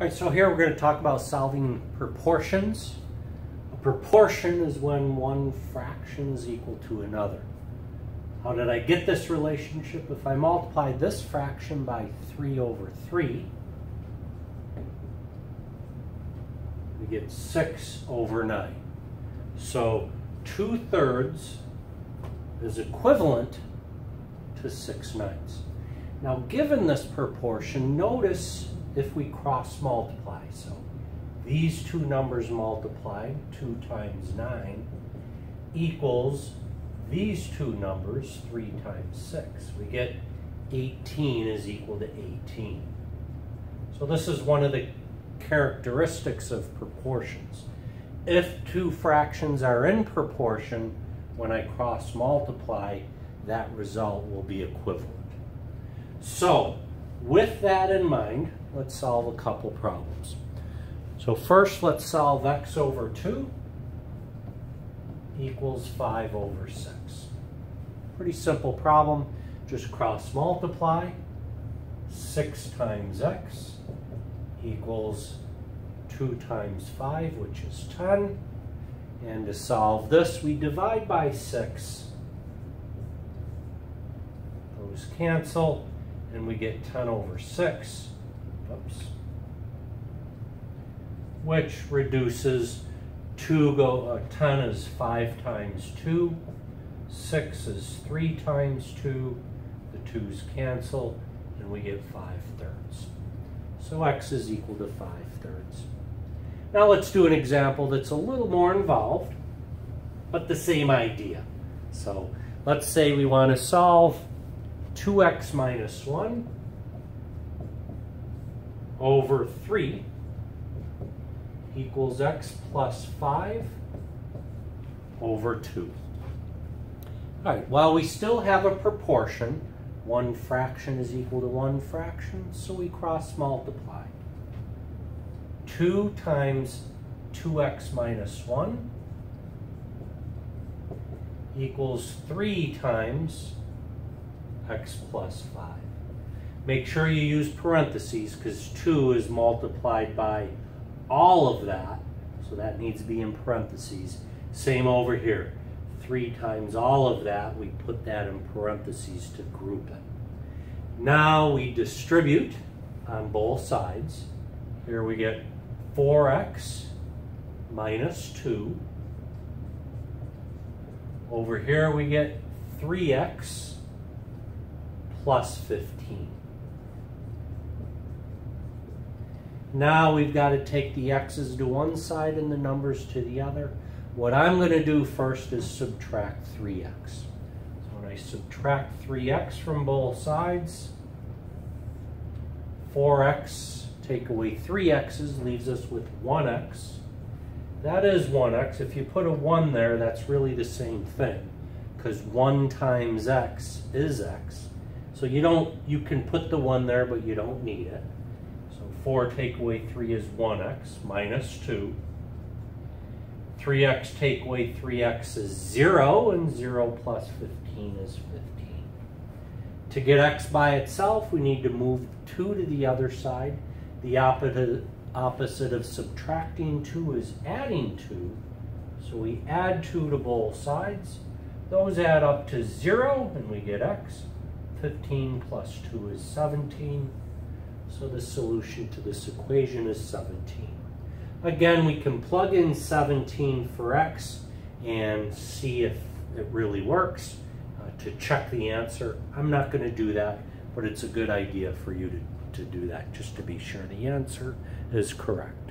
All right, so here we're going to talk about solving proportions. A proportion is when one fraction is equal to another. How did I get this relationship? If I multiply this fraction by 3 over 3, we get 6 over 9. So 2/3 is equivalent to 6/9. Now, given this proportion, notice if we cross multiply. So these two numbers multiplied, 2 times 9, equals these two numbers, 3 times 6. We get 18 is equal to 18. So this is one of the characteristics of proportions. If two fractions are in proportion, when I cross multiply, that result will be equivalent. So with that in mind, let's solve a couple problems. So first, let's solve x over 2 equals 5 over 6. Pretty simple problem. Just cross multiply. 6 times x equals 2 times 5, which is 10. And to solve this, we divide by 6. Those cancel, and we get 10 over 6. Oops. Which reduces 10 is 5 times 2, 6 is 3 times 2, the 2's cancel, and we get 5/3. So x is equal to 5/3. Now let's do an example that's a little more involved, but the same idea. So let's say we want to solve 2x minus 1 over 3 equals x plus 5 over 2. All right, while we still have a proportion, one fraction is equal to one fraction, so we cross multiply. 2 times 2x minus 1 equals 3 times x plus 5. Make sure you use parentheses because 2 is multiplied by all of that, so that needs to be in parentheses. Same over here. 3 times all of that, we put that in parentheses to group it. Now we distribute on both sides. Here we get 4x minus 2. Over here we get 3x plus 15. Now we've got to take the x's to one side and the numbers to the other. What I'm going to do first is subtract 3x. So when I subtract 3x from both sides, 4x, take away 3 x's, leaves us with 1x. That is 1x. If you put a 1 there, that's really the same thing, because 1 times x is x. So you can put the 1 there, but you don't need it. So 4 take away 3 is 1x minus 2. 3x take away 3x is 0, and 0 plus 15 is 15. To get x by itself, we need to move 2 to the other side. The opposite of subtracting 2 is adding 2. So we add 2 to both sides. Those add up to 0, and we get x. 15 plus 2 is 17. So the solution to this equation is 17. Again, we can plug in 17 for x and see if it really works to check the answer. I'm not going to do that, but it's a good idea for you to do that just to be sure the answer is correct.